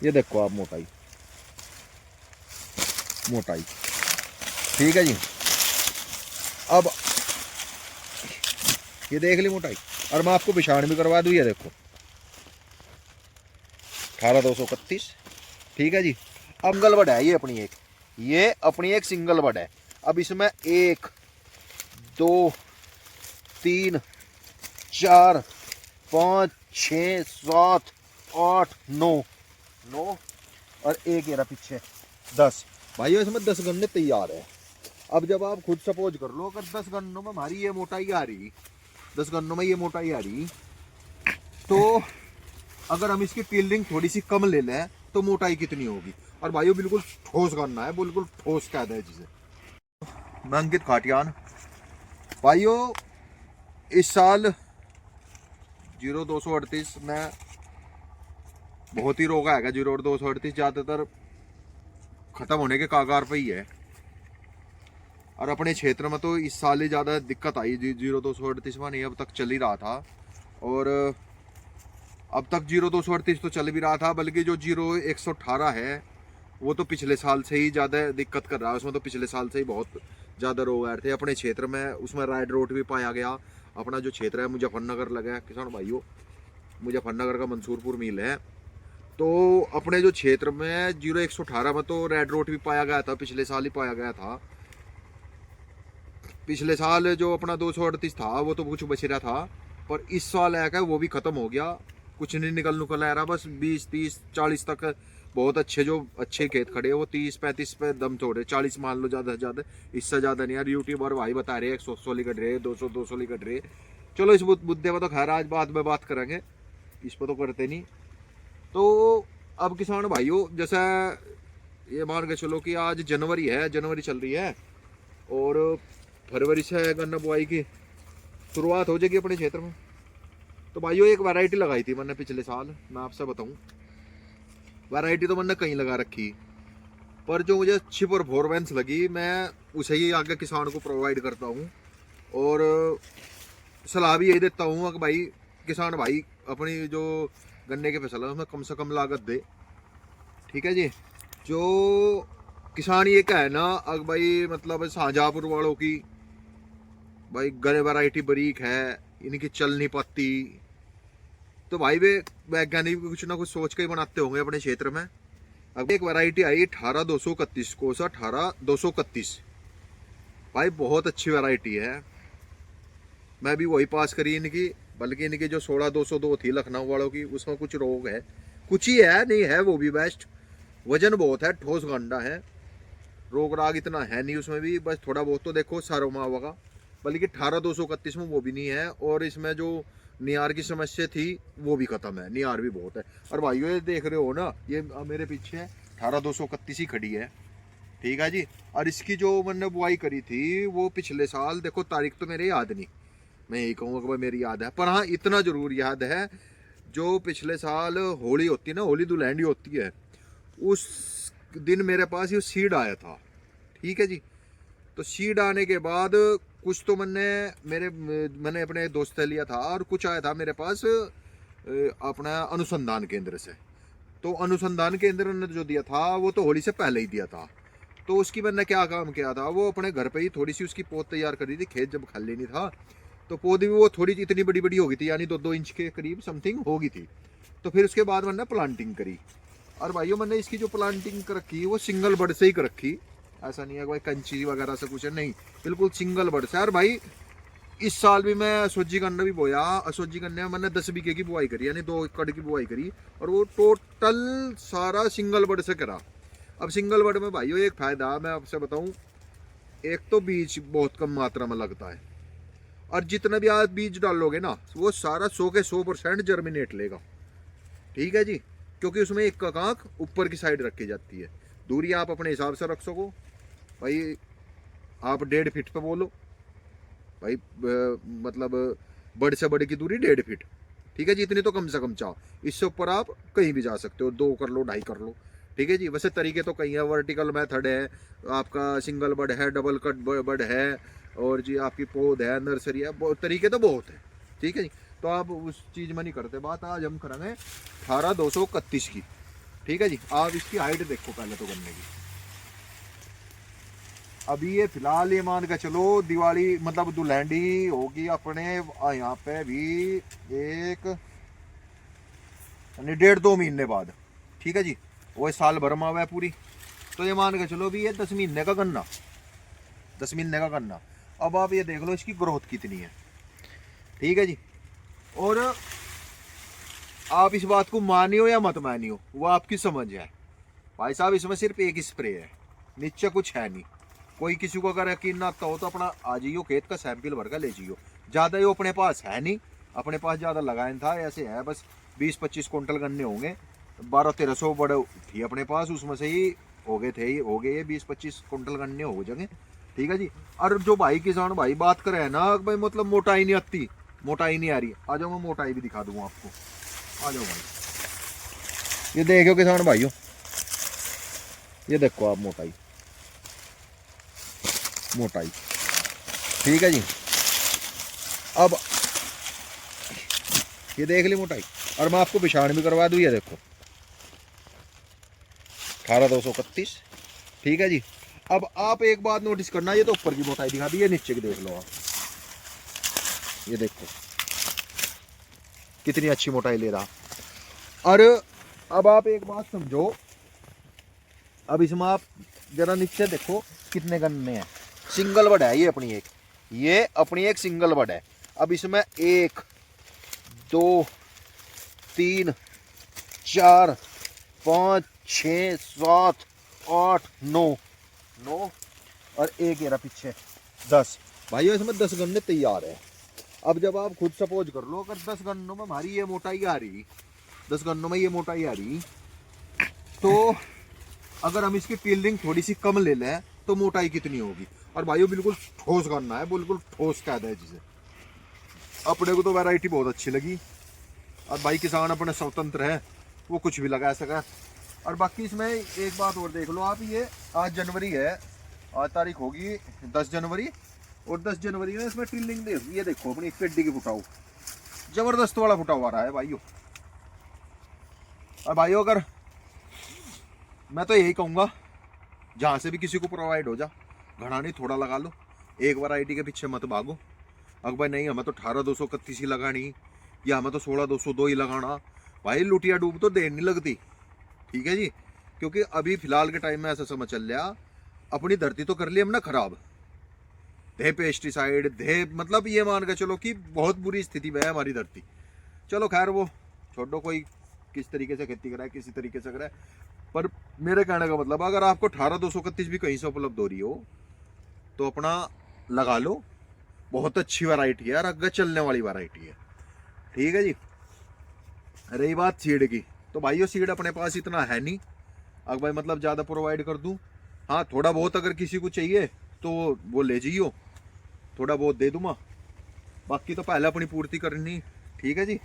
ये देखो आप मोटाई, मोटाई, ठीक है जी। अब ये देख ली मोटाई, और मैं आपको पिछाड़ भी करवा दूँ, ये देखो 18,231, ठीक है जी। अब सिंगल बड है ये अपनी एक सिंगल बड है। अब इसमें 1 2 3 4 5 6 7 8 9 9 और एक ये रहा पीछे 10। भाइयों इसमें 10 गन्ने तैयार है। अब जब आप खुद सपोज कर लो, अगर 10 गन्नों में हमारी ये मोटाई आ रही, 10 गन्नों में ये मोटाई आ रही, तो अगर हम इसकी टील्डिंग थोड़ी सी कम ले लें तो मोटाई कितनी होगी। और भाइयों बिल्कुल ठोस गन्ना है, बिल्कुल ठोस कहते हैं जिसे। मैं अंकित खाटियान। भाइयों इस साल 0238 में बहुत ही रोग आएगा। 0238 ज़्यादातर ख़त्म होने के कागार पे ही है, और अपने क्षेत्र में तो इस साल ही ज़्यादा दिक्कत आई। 0238 में नहीं अब तक चल ही रहा था, और अब तक 0238 तो चल भी रहा था, बल्कि जो 0118 है वो तो पिछले साल से ही ज़्यादा दिक्कत कर रहा है। उसमें तो पिछले साल से ही बहुत ज़्यादा रोग आए थे अपने क्षेत्र में। उसमें राइड रोट भी पाया गया। अपना जो क्षेत्र है मुजफ्फरनगर लगा है किसान भाइयों, मुजफ्फरनगर का मंसूरपुर मिल है। तो अपने जो क्षेत्र में 0118 में तो रेड रोट भी पाया गया था, पिछले साल ही पाया गया था। पिछले साल जो अपना 238 था वो तो कुछ बच रहा था, पर इस साल आया वो भी ख़त्म हो गया। कुछ नहीं निकल आ रहा, बस 20 30 40 तक बहुत अच्छे जो अच्छे खेत खड़े हैं वो 30 35 पे दम तोड़े। 40 मान लो ज़्यादा से ज़्यादा, इससे ज़्यादा नहीं यार। यूट्यूबर भाई बता रहे हैं 100 लिकट रहे, 200 लिकट रहे। चलो इस मुद्दे पर तो खैर आज बाद में बात करेंगे, इस पर तो करते नहीं। तो अब किसान भाइयों जैसा ये मान के चलो कि आज जनवरी है, जनवरी चल रही है, और फरवरी से गन्ना बुआई की शुरुआत हो जाएगी अपने क्षेत्र में। तो भाइयों एक वैरायटी लगाई थी मैंने पिछले साल, मैं आपसे बताऊं। वैरायटी तो मैंने कहीं लगा रखी, पर जो मुझे अच्छी परफॉर्मेंस लगी मैं उसे ही आगे किसान को प्रोवाइड करता हूं, और सलाह भी यही देता हूं कि भाई किसान भाई अपनी जो गन्ने की फसल है उसमें कम से कम लागत दे, ठीक है जी। जो किसान ये कहे ना अब भाई मतलब शाहजहाँपुर वालों की भाई गले वैरायटी बरीक है, इनकी चल नहीं पाती, तो भाई वे वैज्ञानिक कुछ ना कुछ सोच के ही बनाते होंगे अपने क्षेत्र में। अब एक वैरायटी आई 18,231 को सा 18,231, भाई बहुत अच्छी वैरायटी है। मैं भी वही पास करी इनकी, बल्कि इनकी जो 16,202 थी लखनऊ वालों की उसमें कुछ रोग है, कुछ ही है, नहीं है वो भी बेस्ट। वजन बहुत है, ठोस गंडा है, रोग राग इतना है नहीं उसमें भी, बस थोड़ा बहुत तो देखो सारोमावा का। बल्कि 18,231 में वो भी नहीं है, और इसमें जो नियार की समस्या थी वो भी खत्म है, नियार भी बहुत है। और भाइयों ये देख रहे हो ना, ये मेरे पीछे 18,231 ही खड़ी है, ठीक है जी। और इसकी जो मैंने बुआई करी थी वो पिछले साल, देखो तारीख तो मेरे याद नहीं, मैं यही कहूँगा कि भाई मेरी याद है, पर हाँ इतना जरूर याद है जो पिछले साल होली होती है ना, होली दुल्हन होती है, उस दिन मेरे पास ये सीड आया था, ठीक है जी। तो सीड आने के बाद कुछ तो मैंने अपने दोस्त से लिया था, और कुछ आया था मेरे पास अपना अनुसंधान केंद्र से। तो अनुसंधान केंद्र ने जो दिया था वो तो होली से पहले ही दिया था। तो उसकी मैंने क्या काम किया था, वो अपने घर पे ही थोड़ी सी उसकी पौध तैयार करी थी, खेत जब खाली नहीं था तो पौधी भी वो थोड़ी इतनी बड़ी बड़ी हो गई थी, यानी 2-2 इंच के करीब समथिंग हो गई थी। तो फिर उसके बाद मैंने प्लांटिंग करी, और भाइयों मैंने इसकी जो प्लांटिंग कर रखी वो सिंगल बड से ही कर रखी। ऐसा नहीं है भाई कंची वगैरह से कुछ है, नहीं, बिल्कुल सिंगल बड से। और भाई इस साल भी मैं असोजी गन्ना भी बोया, असोजी गन्ने में मैंने 10 बीघे की बुआई करी, यानी 2 एकड़ की बुआई करी, और वो टोटल सारा सिंगल बड से करा। अब सिंगल बड में भाइयों एक फायदा मैं आपसे बताऊं, एक तो बीज बहुत कम मात्रा में लगता है, और जितना भी आप बीज डालोगे ना वो सारा 100 के 100% जर्मिनेट लेगा, ठीक है जी। क्योंकि उसमें एक ककांक ऊपर की साइड रखी जाती है, दूरी आप अपने हिसाब से रख सको भाई। आप 1.5 फीट पे बोलो भाई, मतलब बड़े से बड़े की दूरी 1.5 फीट, ठीक है जी। इतनी तो कम से कम चाहो, इससे ऊपर आप कहीं भी जा सकते हो, 2 कर लो, 2.5 कर लो, ठीक है जी। वैसे तरीके तो कई है, वर्टिकल मेथड है आपका, सिंगल बड है, डबल कट बड है, और जी आपकी पौध है, नर्सरी है, तरीके तो बहुत है, ठीक है जी। तो आप उस चीज़ में नहीं करते बात, आज हम करेंगे 18,231 की। ठीक है जी। आप इसकी हाइट देखो पहले तो गन्ने की। अभी ये फिलहाल ये मान के चलो दिवाली मतलब दुल्हनडी होगी अपने यहाँ पे भी एक यानी 1.5-2 महीने बाद, ठीक है जी। वो साल भर में हुआ है पूरी, तो ये मान के चलो भी ये 10 महीने का गन्ना, 10 महीने का गन्ना। अब आप ये देख लो इसकी ग्रोथ कितनी है, ठीक है जी। और आप इस बात को मानियो या मत मानियो वो आपकी समझ है भाई साहब। इसमें सिर्फ एक स्प्रे है, नीचे कुछ है नहीं। कोई किसी को अगर यकीन ना आता हो तो अपना आ जाइयो खेत का सैंपल भर कर ले जाइयो। ज़्यादा ये अपने पास है नहीं, अपने पास ज़्यादा लगाया था, ऐसे है बस 20-25 कुंटल गन्ने होंगे, 1200-1300 बड़े थी अपने पास, उसमें से ही हो गए ये 20-25 कुंटल गन्ने हो जाएंगे, ठीक है जी। और जो भाई किसान भाई बात करे है ना भाई मतलब मोटाई नहीं आती, मोटाई नहीं आ रही, आ जाओ मैं मोटाई भी दिखा दूंगा आपको, आ जाओ भाई। ये देखो किसान भाइयों, ये देखो आप मोटाई, मोटाई, ठीक है जी। अब ये देख ली मोटाई, और मैं आपको पिछाड़ भी करवा दूं, ये देखो 18,231, ठीक है जी। अब आप एक बात नोटिस करना, ये तो ऊपर की मोटाई दिखा दी, ये नीचे की देख लो आप, ये देखो कितनी अच्छी मोटाई ले रहा। और अब आप एक बात समझो, अब इसमें आप जरा नीचे देखो कितने गन्ने हैं, सिंगल बड है ये अपनी एक, ये अपनी एक सिंगल बड है। अब इसमें 1 2 3 4 5 6 7 8 9 और एक ये रहा पीछे 10। भाइयों इसमें 10 गन्ने तैयार है। अब जब आप खुद सपोज कर लो, अगर 10 गन्नों में हमारी ये मोटाई आ रही, 10 गन्नों में ये मोटाई आ रही, तो अगर हम इसकी पील्डिंग थोड़ी सी कम ले लें तो मोटाई कितनी होगी। और भाइयों बिल्कुल ठोस गन्ना है, बिल्कुल ठोस कहते हैं जिसे। अपने को तो वैरायटी बहुत अच्छी लगी, और भाई किसान अपने स्वतंत्र है, वो कुछ भी लगा सका। और बाकी इसमें एक बात और देख लो आप, ये आज जनवरी है, आज तारीख होगी 10 जनवरी, और 10 जनवरी में इसमें टिल्लिंग दे, ये देखो अपनी पेड्डी की फुटाऊ, जबरदस्त वाला फुटाव आ रहा है भाइयों। और भाइयों अगर मैं तो यही कहूँगा, जहाँ से भी किसी को प्रोवाइड हो जा, घना नहीं थोड़ा लगा लो, एक वैरायटी के पीछे मत भागो। अगर भाई नहीं हमें तो 18,231 ही लगानी, या हमें तो 16,202 ही लगाना, भाई लुटिया डूब तो देर नहीं लगती, ठीक है जी। क्योंकि अभी फिलहाल के टाइम में ऐसा समझ चल रहा, अपनी धरती तो कर ली हमने खराब, धे पेस्टिसाइड धे, मतलब ये मान के चलो कि बहुत बुरी स्थिति में है हमारी धरती। चलो खैर वो छोड़ो, कोई किस तरीके से खेती कराए किसी तरीके से कराए, पर मेरे कहने का मतलब अगर आपको 18,231 भी कहीं से उपलब्ध हो रही हो तो अपना लगा लो, बहुत अच्छी वैरायटी है और आगे चलने वाली वैरायटी है, ठीक है जी। रही बात सीड की, तो भाइयों सीड अपने पास इतना है नहीं, अगर भाई मतलब ज़्यादा प्रोवाइड कर दूं, हाँ थोड़ा बहुत अगर किसी को चाहिए तो वो ले जाइयो, थोड़ा बहुत दे दूँगा, बाकी तो पहले अपनी पूर्ति करनी, ठीक है जी।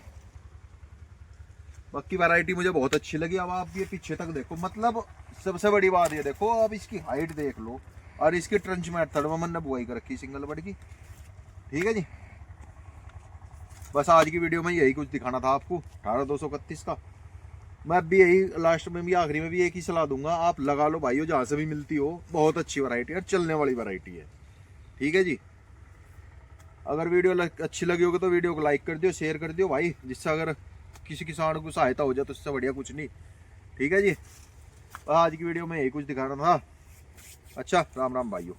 बाकी वैरायटी मुझे बहुत अच्छी लगी। अब आप ये पीछे तक देखो, मतलब सबसे बड़ी बात ये देखो, आप इसकी हाइट देख लो, और इसकी ट्रंच मेथड में मैंने बुआई कर रखी सिंगल बड की, ठीक है जी। बस आज की वीडियो में यही कुछ दिखाना था आपको 18,231 का। मैं भी यही लास्ट में भी आखिरी में भी एक ही सलाह दूंगा, आप लगा लो भाइयों जहाँ से भी मिलती हो, बहुत अच्छी वैरायटी है, चलने वाली वैरायटी है, ठीक है जी। अगर वीडियो अच्छी लगी होगी तो वीडियो को लाइक कर दियो, शेयर कर दियो भाई, जिससे अगर किसी किसान को सहायता हो जाए तो इससे बढ़िया कुछ नहीं, ठीक है जी। आज की वीडियो में यही कुछ दिखाना था। अच्छा राम राम भाइयों।